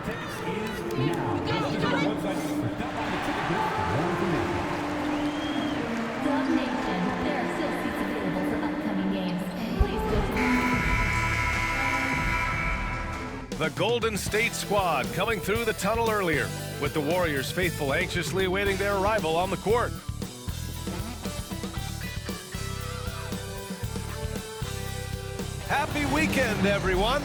Dog Nation, there are still seats available for upcoming games. Please go to The Golden State squad coming through the tunnel earlier, with the Warriors faithful anxiously awaiting their arrival on the court. Happy weekend, everyone.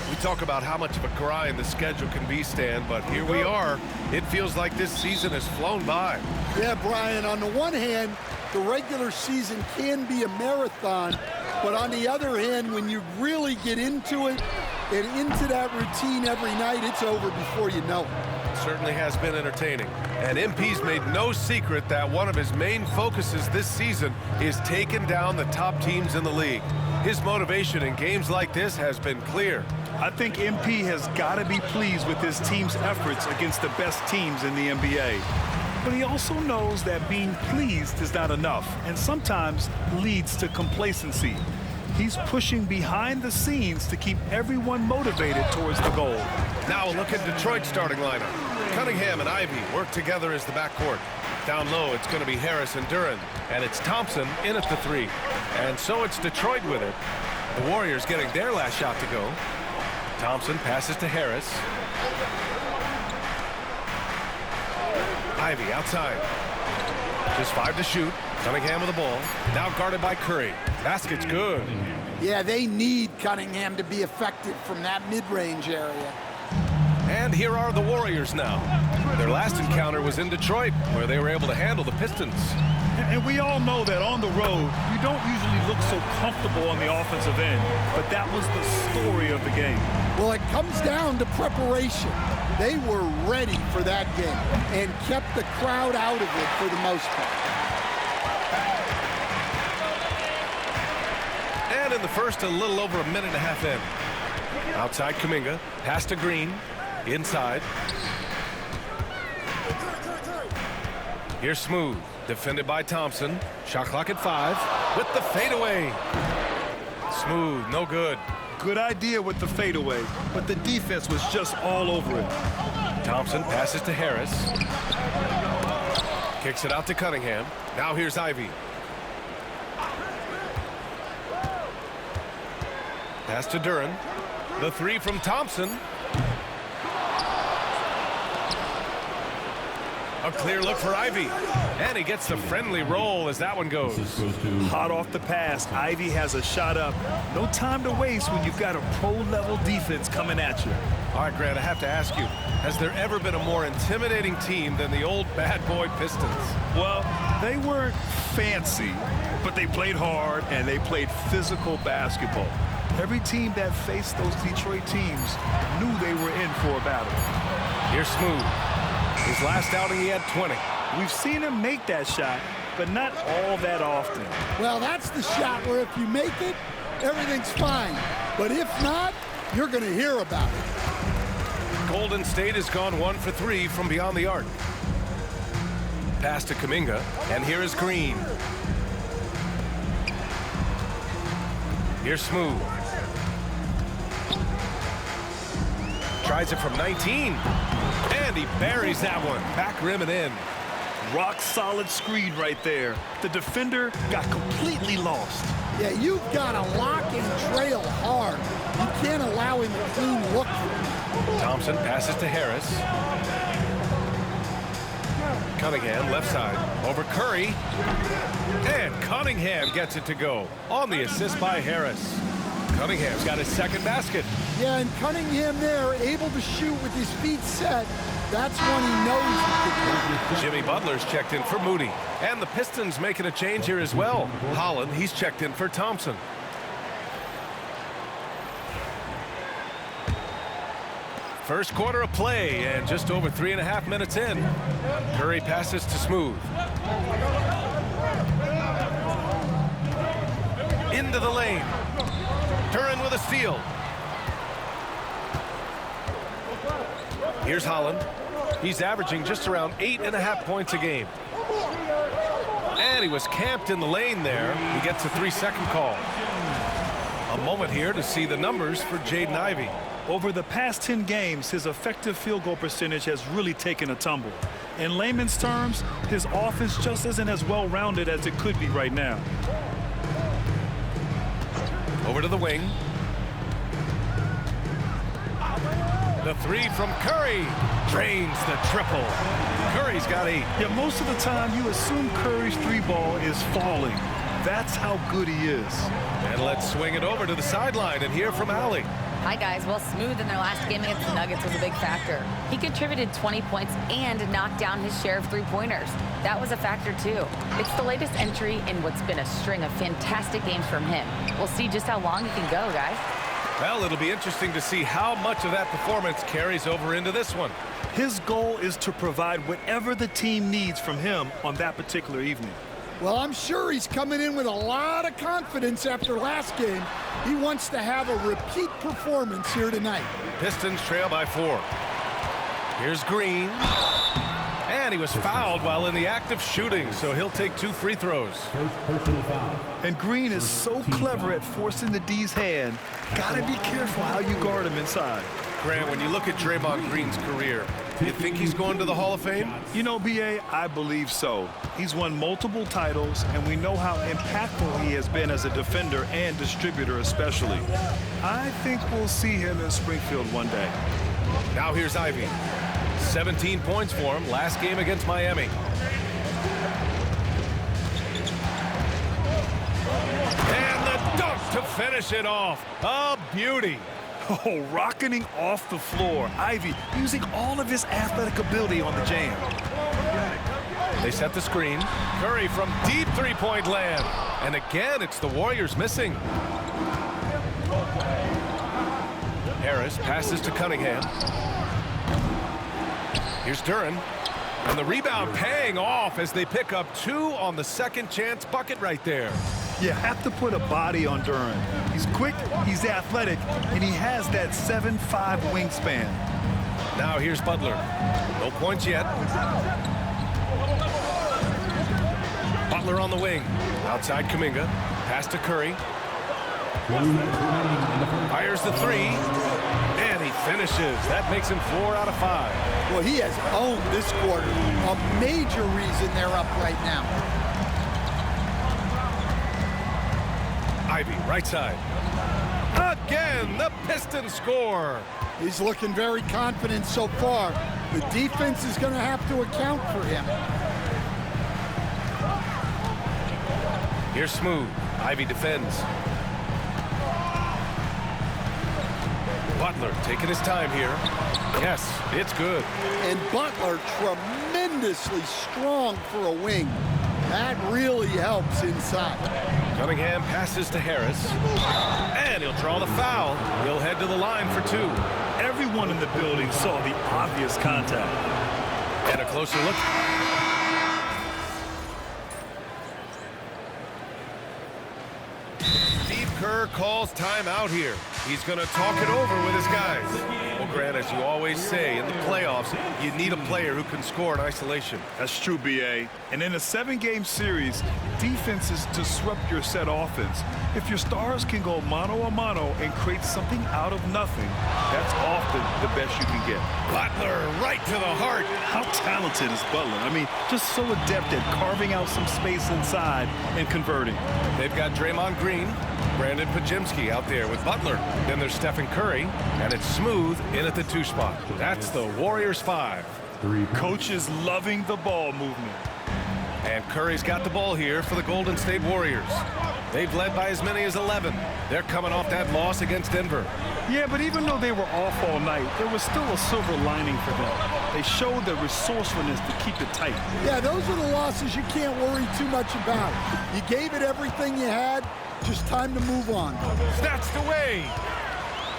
We talk about how much of a grind the schedule can be, Stan, but here we are. It feels like this season has flown by. Yeah, Brian, on the one hand, the regular season can be a marathon, but on the other hand, when you really get into it and into that routine every night, it's over before you know it. Certainly has been entertaining. And MP's made no secret that one of his main focuses this season is taking down the top teams in the league. His motivation in games like this has been clear. I think MP has got to be pleased with his team's efforts against the best teams in the NBA. But he also knows that being pleased is not enough and sometimes leads to complacency. He's pushing behind the scenes to keep everyone motivated towards the goal. Now a look at Detroit's starting lineup. Cunningham and Ivy work together as the backcourt. Down low, it's going to be Harris and Duren, and it's Thompson in at the three. And so it's Detroit with it. The Warriors getting their last shot to go. Thompson passes to Harris. Ivy outside. Just 5 to shoot. Cunningham with the ball. Now guarded by Curry. Basket's good. Yeah, they need Cunningham to be effective from that mid-range area. And here are the Warriors now. Their last encounter was in Detroit, where they were able to handle the Pistons. And we all know that on the road, you don't usually look so comfortable on the offensive end, but that was the story of the game. Well, it comes down to preparation. They were ready for that game and kept the crowd out of it for the most part. And in the first, a little over a minute and a half in. Outside Kuminga, pass to Green, inside. Here's Smooth, defended by Thompson. Shot clock at 5 with the fadeaway. Smooth, no good. Good idea with the fadeaway, but the defense was just all over it. Thompson passes to Harris. Kicks it out to Cunningham. Now here's Ivy. Pass to Duren. The three from Thompson. A clear look for Ivy. And he gets the friendly roll as that one goes. Hot off the pass, Ivy has a shot up. No time to waste when you've got a pro-level defense coming at you. All right, Grant, I have to ask you, has there ever been a more intimidating team than the old bad boy Pistons? Well, they weren't fancy, but they played hard and they played physical basketball. Every team that faced those Detroit teams knew they were in for a battle. Here's Smooth. His last outing, he had 20. We've seen him make that shot, but not all that often. Well, that's the shot where if you make it, everything's fine. But if not, you're going to hear about it. Golden State has gone 1 for 3 from beyond the arc. Pass to Kuminga, and here is Green. Here's Smooth. Tries it from 19. And he buries that one. Back rim and in. Rock solid screen right there. The defender got completely lost. Yeah, you've got to lock and trail hard. You can't allow him a clean look. Thompson passes to Harris. Cunningham left side over Curry. And Cunningham gets it to go on the assist by Harris. Cunningham's got his second basket. Yeah, and Cunningham there, able to shoot with his feet set. That's when he knows he can. Jimmy Butler's checked in for Moody. And the Pistons making a change here as well. Holland, he's checked in for Thompson. First quarter of play and just over 3.5 minutes in. Curry passes to Smooth. Into the lane. Duren with a steal. Here's Holland. He's averaging just around 8.5 points a game. And he was camped in the lane there. He gets a 3-second call. A moment here to see the numbers for Jaden Ivey. Over the past 10 games, his effective field goal percentage has really taken a tumble. In layman's terms, his offense just isn't as well-rounded as it could be right now. Over to the wing. The three from Curry drains the triple. Curry's got 8. Yeah, most of the time you assume Curry's three ball is falling. That's how good he is. And let's swing it over to the sideline and hear from Allie. Hi, guys. Well, Smooth in their last game against the Nuggets was a big factor. He contributed 20 points and knocked down his share of three-pointers. That was a factor, too. It's the latest entry in what's been a string of fantastic games from him. We'll see just how long he can go, guys. Well, it'll be interesting to see how much of that performance carries over into this one. His goal is to provide whatever the team needs from him on that particular evening. Well, I'm sure he's coming in with a lot of confidence after last game. He wants to have a repeat performance here tonight. Pistons trail by 4. Here's Green. And he was fouled while in the act of shooting, so he'll take 2 free throws. And Green is so clever at forcing the D's hand. Gotta be careful how you guard him inside. Grant, when you look at Draymond Green's career, do you think he's going to the Hall of Fame? You know, B.A., I believe so. He's won multiple titles, and we know how impactful he has been as a defender and distributor especially. I think we'll see him in Springfield one day. Now here's Ivy. 17 points for him last game against Miami. And the dunk to finish it off. A beauty. Oh, rocketing off the floor. Ivy using all of his athletic ability on the jam. They set the screen. Curry from deep three-point land. And again, it's the Warriors missing. Harris passes to Cunningham. Here's Duren. And the rebound paying off as they pick up 2 on the second chance bucket right there. You have to put a body on Duren. He's quick, he's athletic, and he has that 7'5" wingspan. Now here's Butler. No points yet. Butler on the wing. Outside Kuminga. Pass to Curry. Fires the 3. And he finishes. That makes him 4 out of 5. Well, he has owned this quarter. A major reason they're up right now. Ivy, right side. Again, the Pistons score. He's looking very confident so far. The defense is going to have to account for him. Here's Smooth. Ivy defends. Butler taking his time here. Yes, it's good. And Butler tremendously strong for a wing. That really helps inside. Cunningham passes to Harris. And he'll draw the foul. He'll head to the line for 2. Everyone in the building saw the obvious contact. And a closer look. Steve Kerr calls timeout here. He's going to talk it over with his guys. Well, Grant, as you always say, in the playoffs, you need a player who can score in isolation. That's true, B.A. And in a 7-game series, defenses disrupt your set offense. If your stars can go mano-a-mano and create something out of nothing, that's often the best you can get. Butler right to the heart. How talented is Butler? I mean, just so adept at carving out some space inside and converting. They've got Draymond Green, Brandon Pajemski out there with Butler. Then there's Stephen Curry, and it's Smooth in at the 2 spot. That's the Warriors 5. Coach is loving the ball movement. And Curry's got the ball here for the Golden State Warriors. They've led by as many as 11. They're coming off that loss against Denver. Yeah, but even though they were off all night, there was still a silver lining for them. They showed their resourcefulness to keep it tight. Yeah, those are the losses you can't worry too much about. You gave it everything you had. Just time to move on. Snatched away.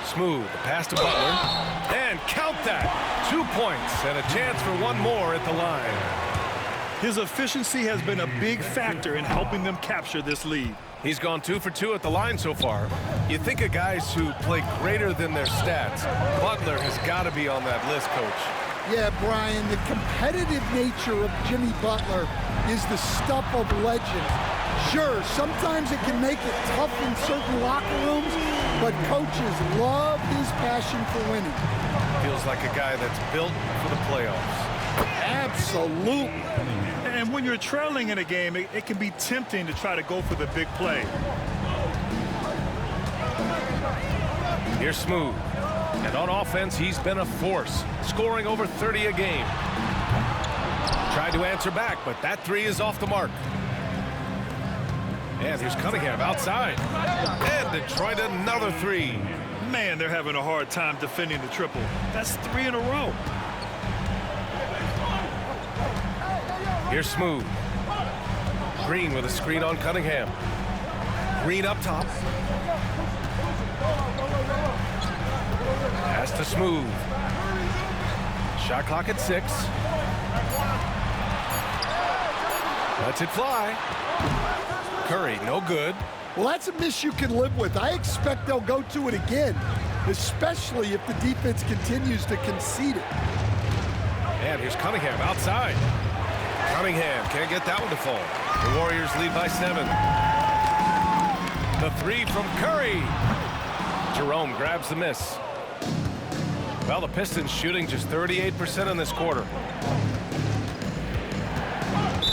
Smooth. Pass to Butler. And count that. 2 points and a chance for 1 more at the line. His efficiency has been a big factor in helping them capture this lead. He's gone 2 for 2 at the line so far. You think of guys who play greater than their stats. Butler has got to be on that list, Coach. Yeah, Brian, the competitive nature of Jimmy Butler is the stuff of legends. Sure, sometimes it can make it tough in certain locker rooms, but coaches love his passion for winning. Feels like a guy that's built for the playoffs. Absolutely. And when you're trailing in a game, it can be tempting to try to go for the big play. Here's Smooth. And on offense, he's been a force, scoring over 30 a game. Tried to answer back, but that three is off the mark. And here's Cunningham outside. And Detroit another three. Man, they're having a hard time defending the triple. That's 3 in a row. Here's Smooth. Green with a screen on Cunningham. Green up top. Pass to Smooth. Shot clock at 6. Lets it fly. Curry, no good. Well, that's a miss you can live with. I expect they'll go to it again, especially if the defense continues to concede it. And here's Cunningham outside. Cunningham can't get that one to fall. The Warriors lead by 7. The three from Curry. Jerome grabs the miss. Well, the Pistons shooting just 38% in this quarter.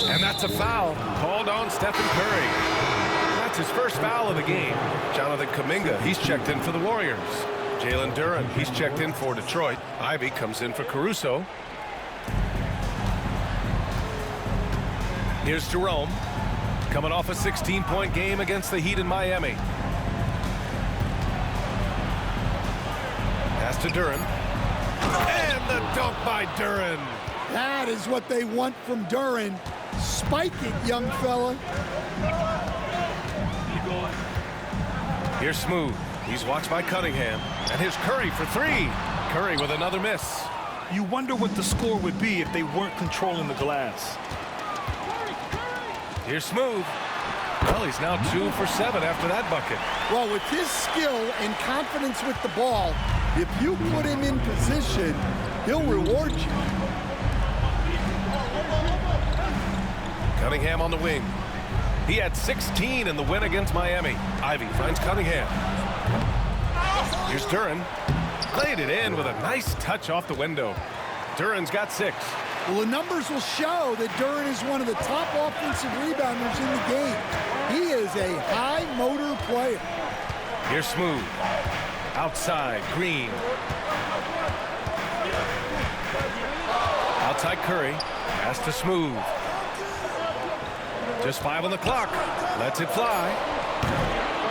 And that's a foul called on Stephen Curry. That's his first foul of the game. Jonathan Kuminga, he's checked in for the Warriors. Jalen Duren, he's checked in for Detroit. Ivy comes in for Caruso. Here's Jerome, coming off a 16-point game against the Heat in Miami. Pass to Duren. And the dunk by Duren. That is what they want from Duren. Spike it, young fella. Here's Smooth. He's watched by Cunningham. And here's Curry for 3. Curry with another miss. You wonder what the score would be if they weren't controlling the glass. Here's Smooth. Well, he's now 2 for 7 after that bucket. Well, with his skill and confidence with the ball, if you put him in position, he'll reward you. Cunningham on the wing. He had 16 in the win against Miami. Ivy finds Cunningham. Here's Duren. Laid it in with a nice touch off the window. Duren's got 6. Well, the numbers will show that Duren is one of the top offensive rebounders in the game. He is a high-motor player. Here's Smooth. Outside, Green. Outside Curry. Pass to Smooth. Just 5 on the clock. Lets it fly.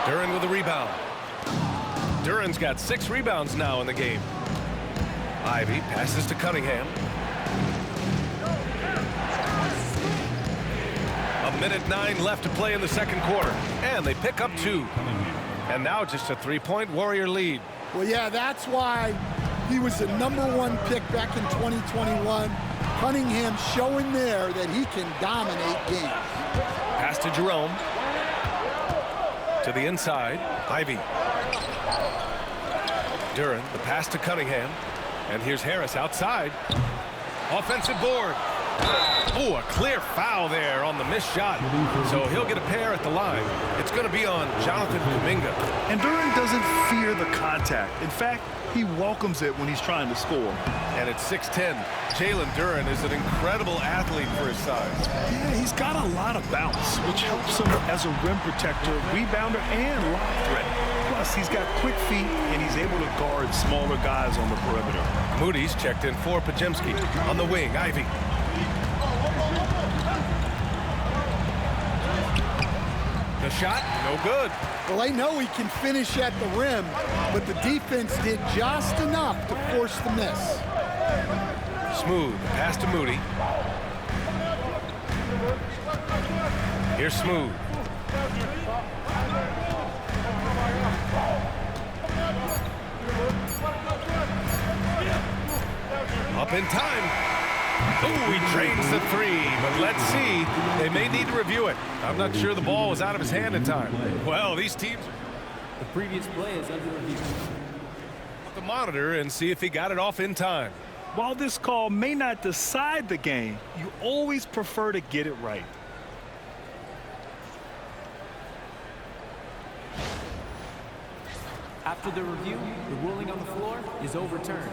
Duren with a rebound. Duren's got 6 rebounds now in the game. Ivy passes to Cunningham. A minute 9 left to play in the second quarter. And they pick up 2. And now just a 3-point Warrior lead. Well, yeah, that's why he was the #1 pick back in 2021. Cunningham showing there that he can dominate games. Pass to Jerome. To the inside. Ivy. Duren, the pass to Cunningham. And here's Harris outside. Offensive board. Oh, a clear foul there on the missed shot. So he'll get a pair at the line. It's going to be on Jonathan Kuminga. And Duren doesn't fear the contact. In fact, he welcomes it when he's trying to score. And at 6'10", Jalen Duren is an incredible athlete for his size. Yeah, he's got a lot of bounce, which helps him as a rim protector, rebounder, and lob threat. Plus, he's got quick feet, and he's able to guard smaller guys on the perimeter. Moody's checked in for Pajemski. On the wing, Ivy. The shot, no good. Well, they know he can finish at the rim, but the defense did just enough to force the miss. Smooth, pass to Moody. Here's Smooth. Up in time. Oh, he drains the 3, but let's see. They may need to review it. I'm not sure the ball was out of his hand in time. Well, these teams... The previous play is under review. The monitor and see if he got it off in time. While this call may not decide the game, you always prefer to get it right. After the review, the ruling on the floor is overturned.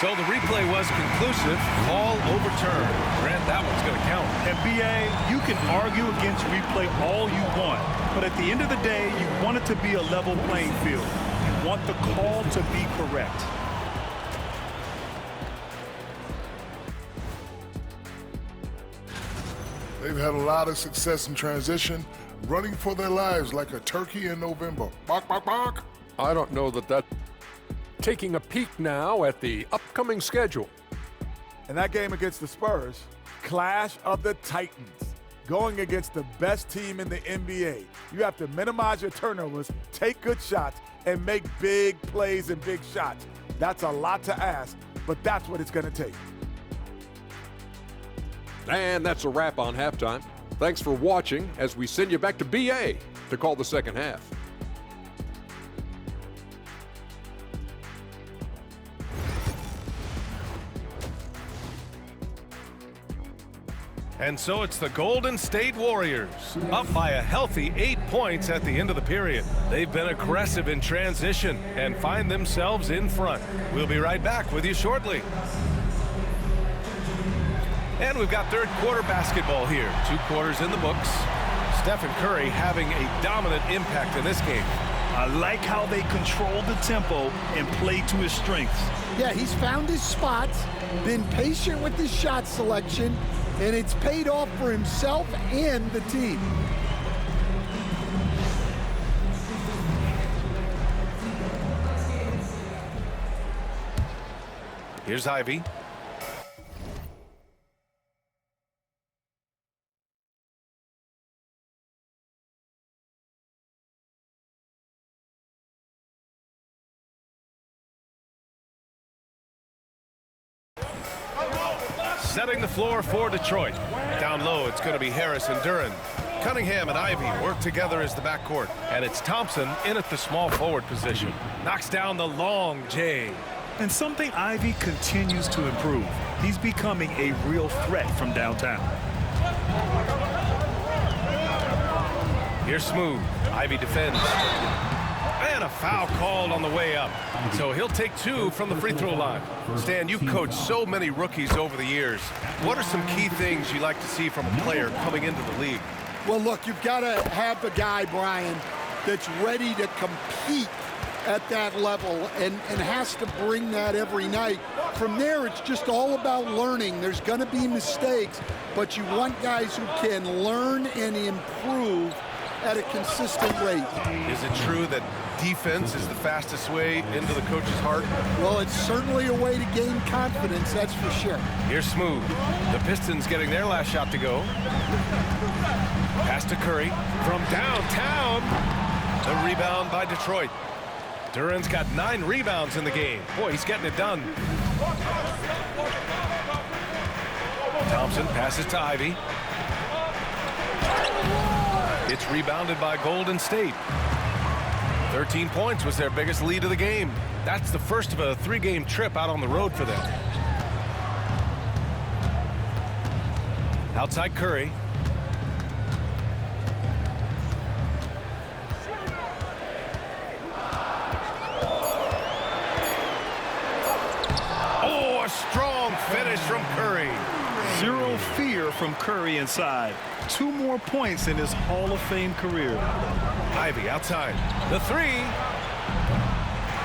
So the replay was conclusive. Call overturned. Grant, that one's going to count. And BA, you can argue against replay all you want, but at the end of the day, you want it to be a level playing field. You want the call to be correct. They've had a lot of success in transition, running for their lives like a turkey in November. Bark, bark, bark. I don't know that. Taking a peek now at the upcoming schedule. In that game against the Spurs, clash of the Titans, going against the best team in the NBA. You have to minimize your turnovers, take good shots, and make big plays and big shots. That's a lot to ask, but that's what it's going to take. And that's a wrap on halftime. Thanks for watching as we send you back to BA to call the second half. And so it's the Golden State Warriors, up by a healthy 8 points at the end of the period. They've been aggressive in transition and find themselves in front. We'll be right back with you shortly. And we've got third quarter basketball here. 2 quarters in the books. Stephen Curry having a dominant impact in this game. I like how they control the tempo and play to his strengths. Yeah, he's found his spots, been patient with his shot selection, and it's paid off for himself and the team. Here's Ivy. Setting the floor for Detroit. Down low, it's going to be Harris and Duren. Cunningham and Ivy work together as the backcourt. And it's Thompson in at the small forward position. Knocks down the long J. And something Ivy continues to improve. He's becoming a real threat from downtown. Here's Smooth. Ivy defends. And a foul called on the way up. So he'll take 2 from the free throw line. Stan, you've coached so many rookies over the years. What are some key things you like to see from a player coming into the league? Well, look, you've got to have a guy, Brian, that's ready to compete at that level and has to bring that every night. From there, it's just all about learning. There's going to be mistakes, but you want guys who can learn and improve at a consistent rate. Is it true that defense is the fastest way into the coach's heart? Well, it's certainly a way to gain confidence, that's for sure. Here's Smooth. The Pistons getting their last shot to go. Pass to Curry from downtown. The rebound by Detroit. Duren's got 9 rebounds in the game. Boy, he's getting it done. Thompson passes to Ivy. It's rebounded by Golden State. 13 points was their biggest lead of the game. That's the first of a 3-game trip out on the road for them. Outside Curry. Oh, a strong finish from Curry. Zero fear from Curry inside. 2 more points in his Hall of Fame career. Ivy outside. The 3.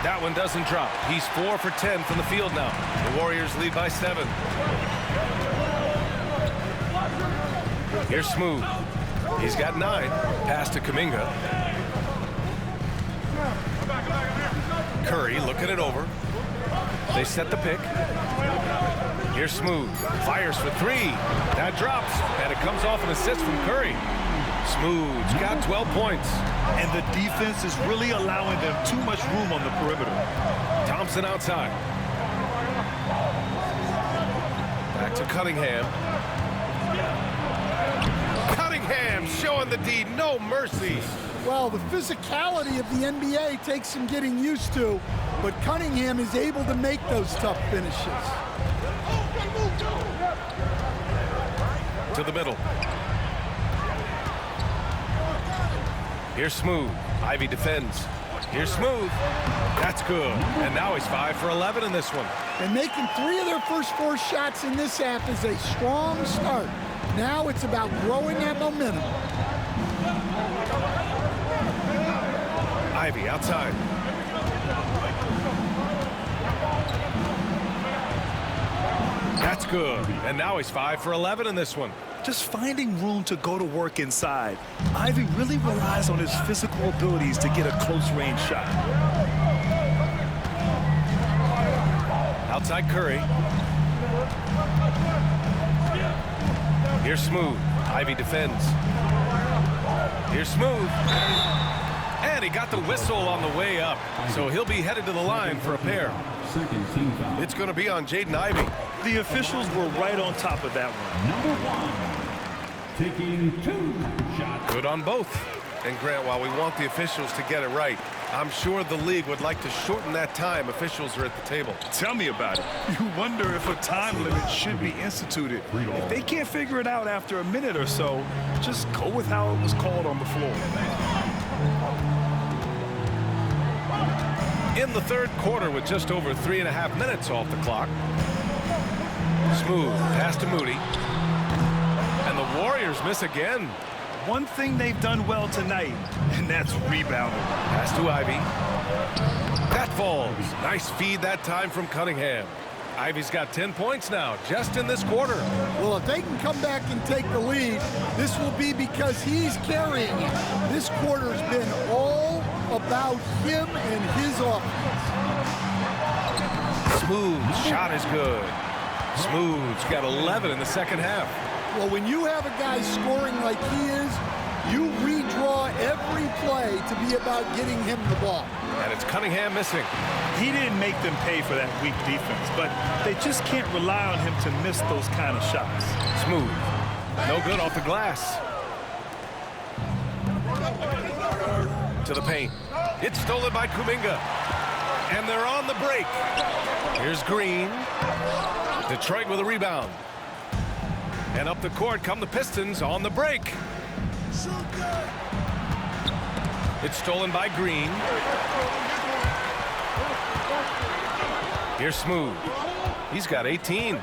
That one doesn't drop. He's 4 for 10 from the field now. The Warriors lead by 7. Here's Smooth. He's got 9. Pass to Kuminga. Curry looking it over. They set the pick. Here's Smooth. Fires for 3. That drops, and it comes off an assist from Curry. Smooth's got 12 points. And the defense is really allowing them too much room on the perimeter. Thompson outside. Back to Cunningham. Cunningham showing the D no mercy. Well, the physicality of the NBA takes some getting used to, but Cunningham is able to make those tough finishes. To the middle. Here's Smooth. Ivy defends. Here's Smooth. That's good. And now he's 5 for 11 in this one. And making 3 of their first 4 shots in this half is a strong start. Now it's about growing that momentum. Ivy outside. That's good. And now he's 5 for 11 in this one. Just finding room to go to work inside. Ivy really relies on his physical abilities to get a close-range shot. Outside Curry. Here's Smooth. Ivy defends. Here's Smooth. And he got the whistle on the way up. So he'll be headed to the line for a pair. It's going to be on Jaden Ivey. The officials were right on top of that one. Number 1. Taking 2 shots. Good on both. And Grant, while we want the officials to get it right, I'm sure the league would like to shorten that time officials are at the table. Tell me about it. You wonder if a time limit should be instituted. If they can't figure it out after a minute or so, just go with how it was called on the floor. In the third quarter with just over 3.5 minutes off the clock. Smooth pass to Moody. And the Warriors miss again. One thing they've done well tonight, and that's rebounding. Pass to Ivy. That falls. Nice feed that time from Cunningham. Ivy's got 10 points now, just in this quarter. Well, if they can come back and take the lead, this will be because he's carrying it. This quarter's been all about him and his offense. Smooth shot is good. Smooth's got 11 in the second half. Well, when you have a guy scoring like he is, you redraw every play to be about getting him the ball. And it's Cunningham missing. He didn't make them pay for that weak defense, but they just can't rely on him to miss those kind of shots. Smooth. No good off the glass. To the paint. It's stolen by Kuminga. And they're on the break. Here's Green. Detroit with a rebound. And up the court come the Pistons on the break. It's stolen by Green. Here's Smooth. He's got 18.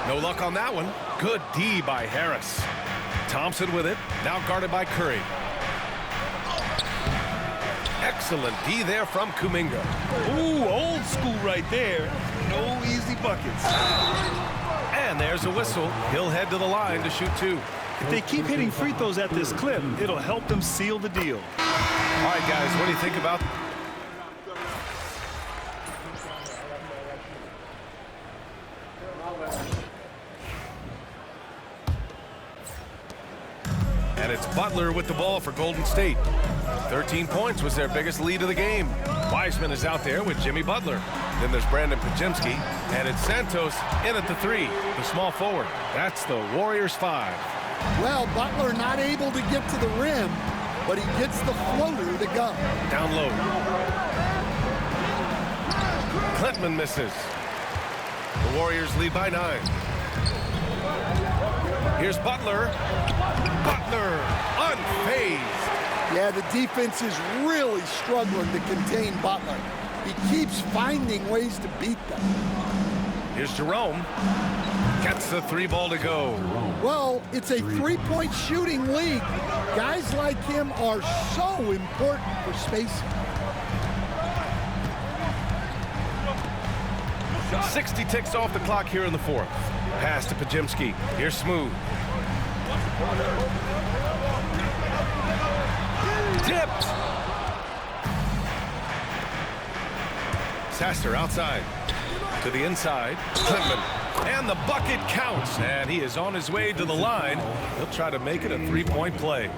No luck on that one. Good D by Harris. Thompson with it. Now guarded by Curry. Excellent D there from Kuminga. Ooh, old school right there. No easy buckets. And there's a whistle. He'll head to the line to shoot 2. If they keep hitting free throws at this clip, it'll help them seal the deal. All right, guys, what do you think about... And it's Butler with the ball for Golden State. 13 points was their biggest lead of the game. Wiseman is out there with Jimmy Butler. Then there's Brandon Podziemski, and it's Santos in at the 3, the small forward. That's the Warriors 5. Well, Butler not able to get to the rim, but he gets the floater to go. Down low. Klintman misses. The Warriors lead by 9. Here's Butler. Butler unfazed. Yeah, the defense is really struggling to contain Butler. He keeps finding ways to beat them. Here's Jerome. Gets the 3 ball to go. Well, it's a 3-point shooting league. Guys like him are so important for spacing. 60 ticks off the clock here in the 4th. Pass to Podziemski. Here's Smooth. Tipped. Sasser outside. To the inside. Klintman. And the bucket counts. And he is on his way to the line. He'll try to make it a 3-point play.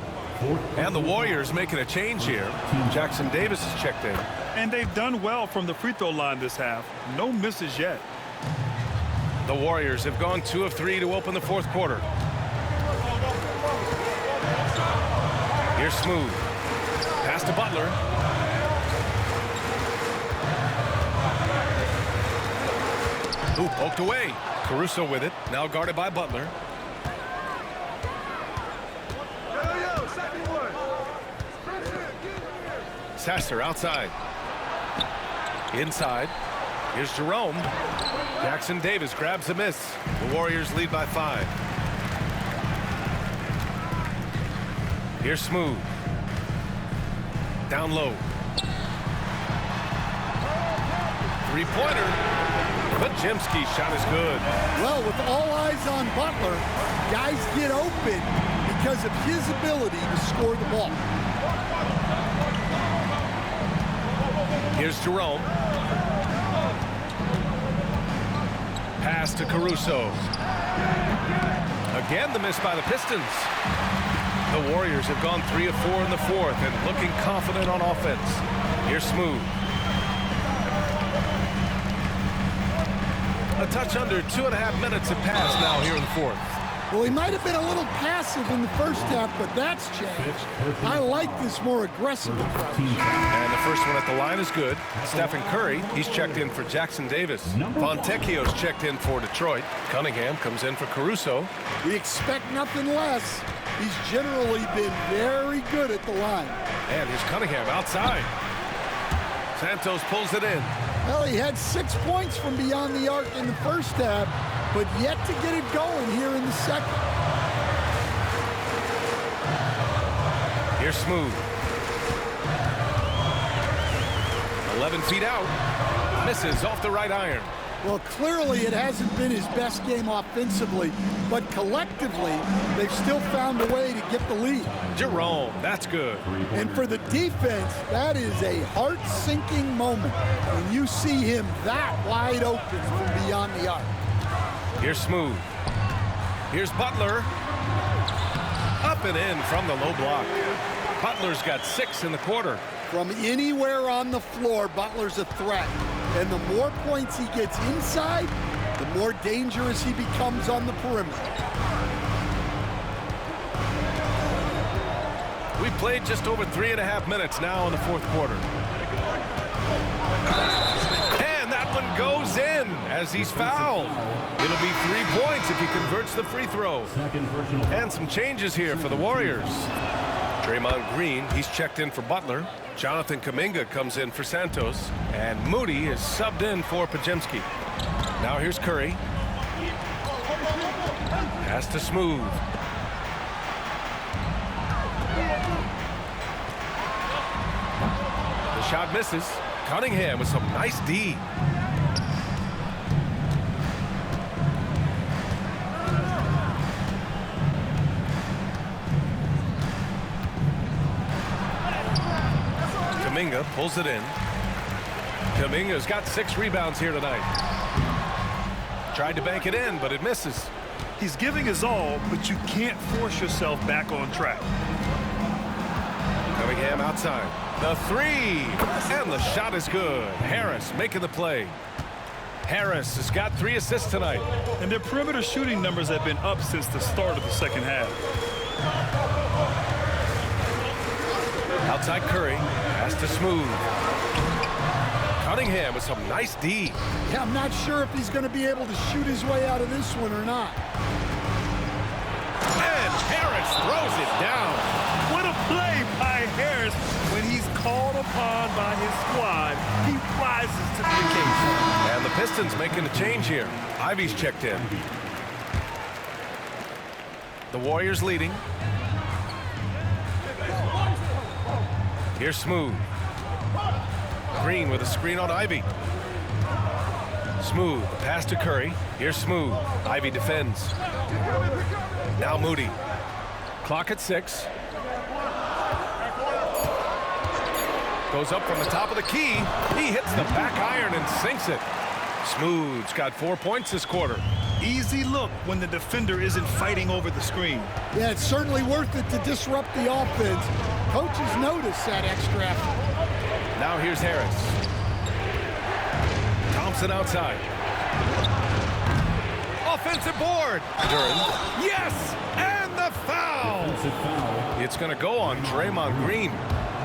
And the Warriors making a change here. Jackson Davis has checked in. And they've done well from the free throw line this half. No misses yet. The Warriors have gone 2 of 3 to open the 4th quarter. Here's Smooth. Pass to Butler. Ooh, poked away. Caruso with it. Now guarded by Butler. Sasser outside. Inside. Here's Jerome. Jackson Davis grabs the miss. The Warriors lead by 5. Here's Smooth. Down low. Three-pointer. Podziemski's shot is good. Well, with all eyes on Butler, guys get open because of his ability to score the ball. Here's Jerome. Pass to Caruso. Again, the miss by the Pistons. The Warriors have gone 3 of 4 in the fourth and looking confident on offense. Here's Smooth. A touch under 2.5 minutes have passed now here in the fourth. Well, he might have been a little passive in the first half, but that's changed. I like this more aggressive approach. And the first one at the line is good. Stephen Curry, he's checked in for Jackson Davis. Fontecchio's checked in for Detroit. Cunningham comes in for Caruso. We expect nothing less. He's generally been very good at the line. And here's Cunningham outside. Santos pulls it in. Well, he had 6 points from beyond the arc in the first half, but yet to get it going here in the second. Here's Smooth. 11 feet out. Misses off the right iron. Well, clearly it hasn't been his best game offensively, but collectively, they've still found a way to get the lead. Jerome, that's good. And for the defense, that is a heart-sinking moment when you see him that wide open from beyond the arc. Here's Smooth. Here's Butler. Up and in from the low block. Butler's got 6 in the quarter. From anywhere on the floor, Butler's a threat. And the more points he gets inside, the more dangerous he becomes on the perimeter. We've played just over 3.5 minutes now in the fourth quarter. And that one goes in as he's fouled. It'll be 3 points if he converts the free throw. And some changes here for the Warriors. Draymond Green, he's checked in for Butler. Jonathan Kuminga comes in for Santos. And Moody is subbed in for Podziemski. Now here's Curry. Pass to Smooth. The shot misses. Cunningham with some nice D. Kuminga pulls it in. Kuminga's got 6 rebounds here tonight. Tried to bank it in, but it misses. He's giving his all, but you can't force yourself back on track. Cunningham outside. The 3, and the shot is good. Harris making the play. Harris has got 3 assists tonight. And their perimeter shooting numbers have been up since the start of the second half. Outside Curry. Pass to Smooth. Cunningham with some nice D. Yeah, I'm not sure if he's going to be able to shoot his way out of this one or not. And Harris throws it down. What a play by Harris. When he's called upon by his squad, he rises to the occasion. And the Pistons making a change here. Ivy's checked in. The Warriors leading. Here's Smooth. Green with a screen on Ivy. Smooth, pass to Curry. Here's Smooth. Ivy defends. Now Moody. Clock at 6. Goes up from the top of the key. He hits the back iron and sinks it. Smooth's got 4 points this quarter. Easy look when the defender isn't fighting over the screen. Yeah, it's certainly worth it to disrupt the offense. Coaches notice that extra effort. Now here's Harris. Thompson outside. Offensive board. Duren. Yes, and the foul. It's going to go on Draymond Green.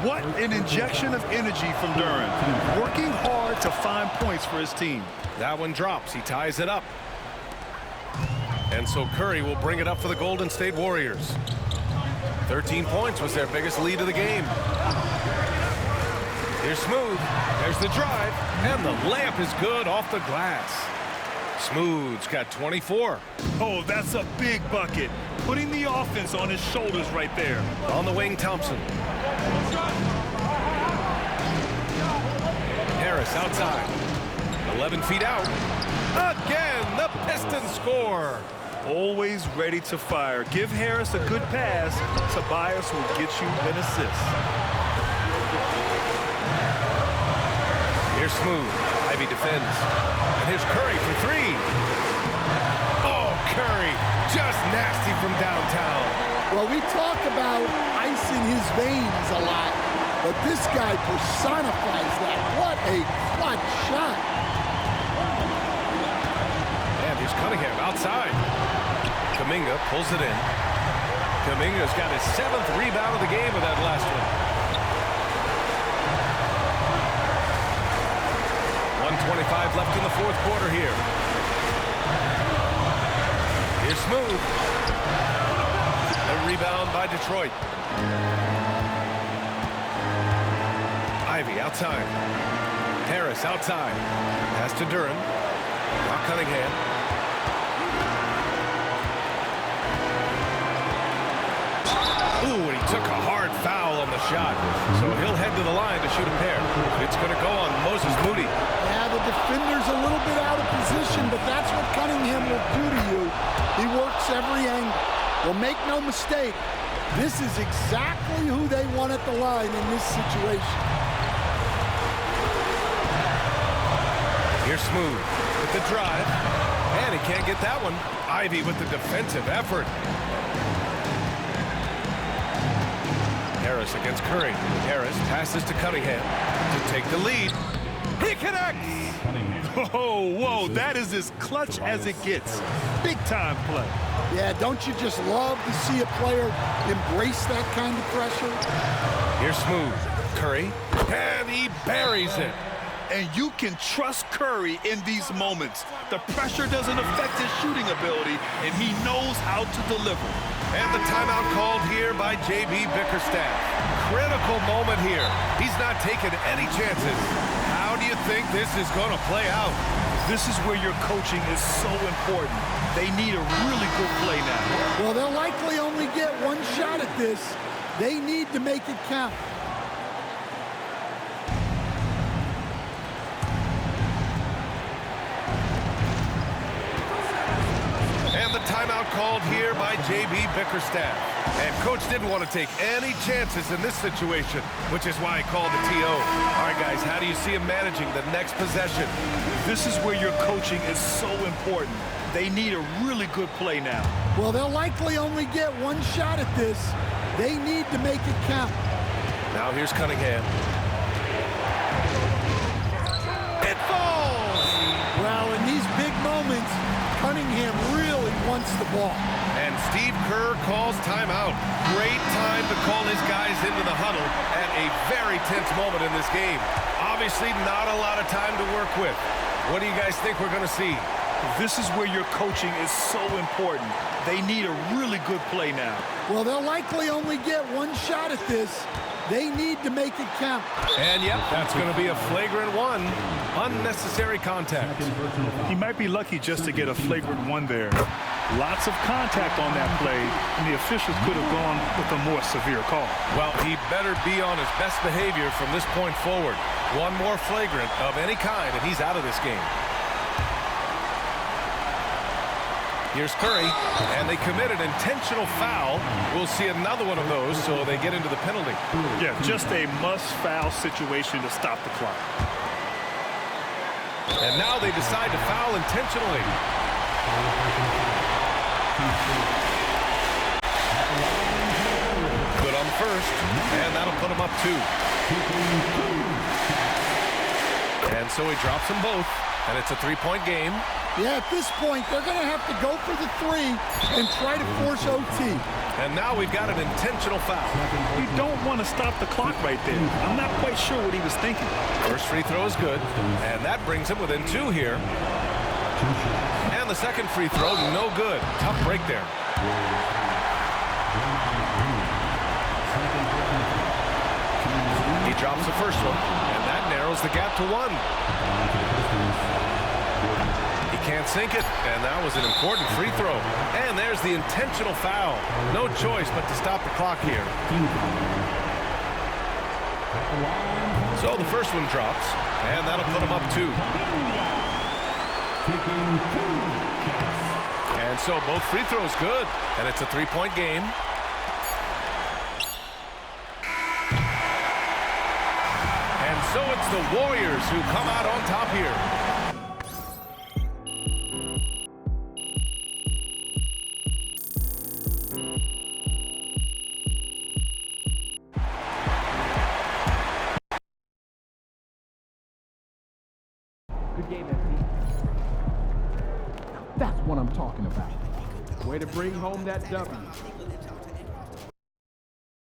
What an injection of energy from Duren. Working hard to find points for his team. That one drops. He ties it up. And so Curry will bring it up for the Golden State Warriors. 13 points was their biggest lead of the game. Here's Smooth. There's the drive. And the layup is good off the glass. Smooth's got 24. Oh, that's a big bucket. Putting the offense on his shoulders right there. On the wing, Thompson. Harris outside. 11 feet out. Again, the Pistons score. Always ready to fire. Give Harris a good pass. Tobias will get you an assist. Here's Smooth. Ivy defends. And here's Curry for three. Oh, Curry. Just nasty from downtown. Well, we talk about ice in his veins a lot, but this guy personifies that. What a clutch shot. And here's Cunningham outside. Kuminga pulls it in. Kuminga's got his 7th rebound of the game with that last one. 1:25 left in the 4th quarter here. Here's Smooth. A rebound by Detroit. Ivy outside. Harris outside. Pass to Duren. Now Cunningham. Ooh, and he took a hard foul on the shot. So he'll head to the line to shoot a pair. It's going to go on Moses Moody. Yeah, the defender's a little bit out of position, but that's what Cunningham will do to you. He works every angle. Well, make no mistake, this is exactly who they want at the line in this situation. Here's Smooth with the drive. And he can't get that one. Ivy with the defensive effort. Harris against Curry. Harris passes to Cunningham to take the lead. He connects! Oh, whoa, that is as clutch as it gets. Big time play. Yeah, don't you just love to see a player embrace that kind of pressure? Here's Smooth. Curry. And he buries it. And you can trust Curry in these moments. The pressure doesn't affect his shooting ability, and he knows how to deliver. And the timeout called here by J.B. Bickerstaff. Critical moment here. He's not taking any chances. How do you think this is going to play out? This is where your coaching is so important. They need a really good play now. Well, they'll likely only get one shot at this. They need to make it count. And the timeout called here by J.B. Bickerstaff. And coach didn't want to take any chances in this situation, which is why he called the TO. All right, guys, how do you see him managing the next possession? This is where your coaching is so important. They need a really good play now. Well, they'll likely only get one shot at this. They need to make it count. Now here's Cunningham. It falls! Well, in these big moments, Cunningham really wants the ball. And Steve Kerr calls timeout. Great time to call his guys into the huddle at a very tense moment in this game. Obviously not a lot of time to work with. What do you guys think we're going to see? This is where your coaching is so important. They need a really good play now. Well, they'll likely only get one shot at this. They need to make it count. And yep, that's going to be a flagrant one. Unnecessary contact. He might be lucky just to get a flagrant one there. Lots of contact on that play, and the officials could have gone with a more severe call. Well, he better be on his best behavior from this point forward. One more flagrant of any kind, and he's out of this game. Here's Curry, and they committed intentional foul. We'll see another one of those, so they get into the penalty. Yeah, just a must-foul situation to stop the clock. And now they decide to foul intentionally. Good on the first, and that'll put him up 2. And so he drops them both. And it's a three-point game. Yeah, at this point, they're going to have to go for the three and try to force OT. And now we've got an intentional foul. You don't want to stop the clock right there. I'm not quite sure what he was thinking. First free throw is good, and that brings him within 2 here. And the second free throw, no good. Tough break there. He drops the first one, and that narrows the gap to 1. He can't sink it, and that was an important free throw. And there's the intentional foul. No choice but to stop the clock here. So the first one drops, and that'll put him up 2. And so both free throws good, and it's a three-point game. And so it's the Warriors who come out on top here. Good game, MP. That's what I'm talking about. Way to bring home that W.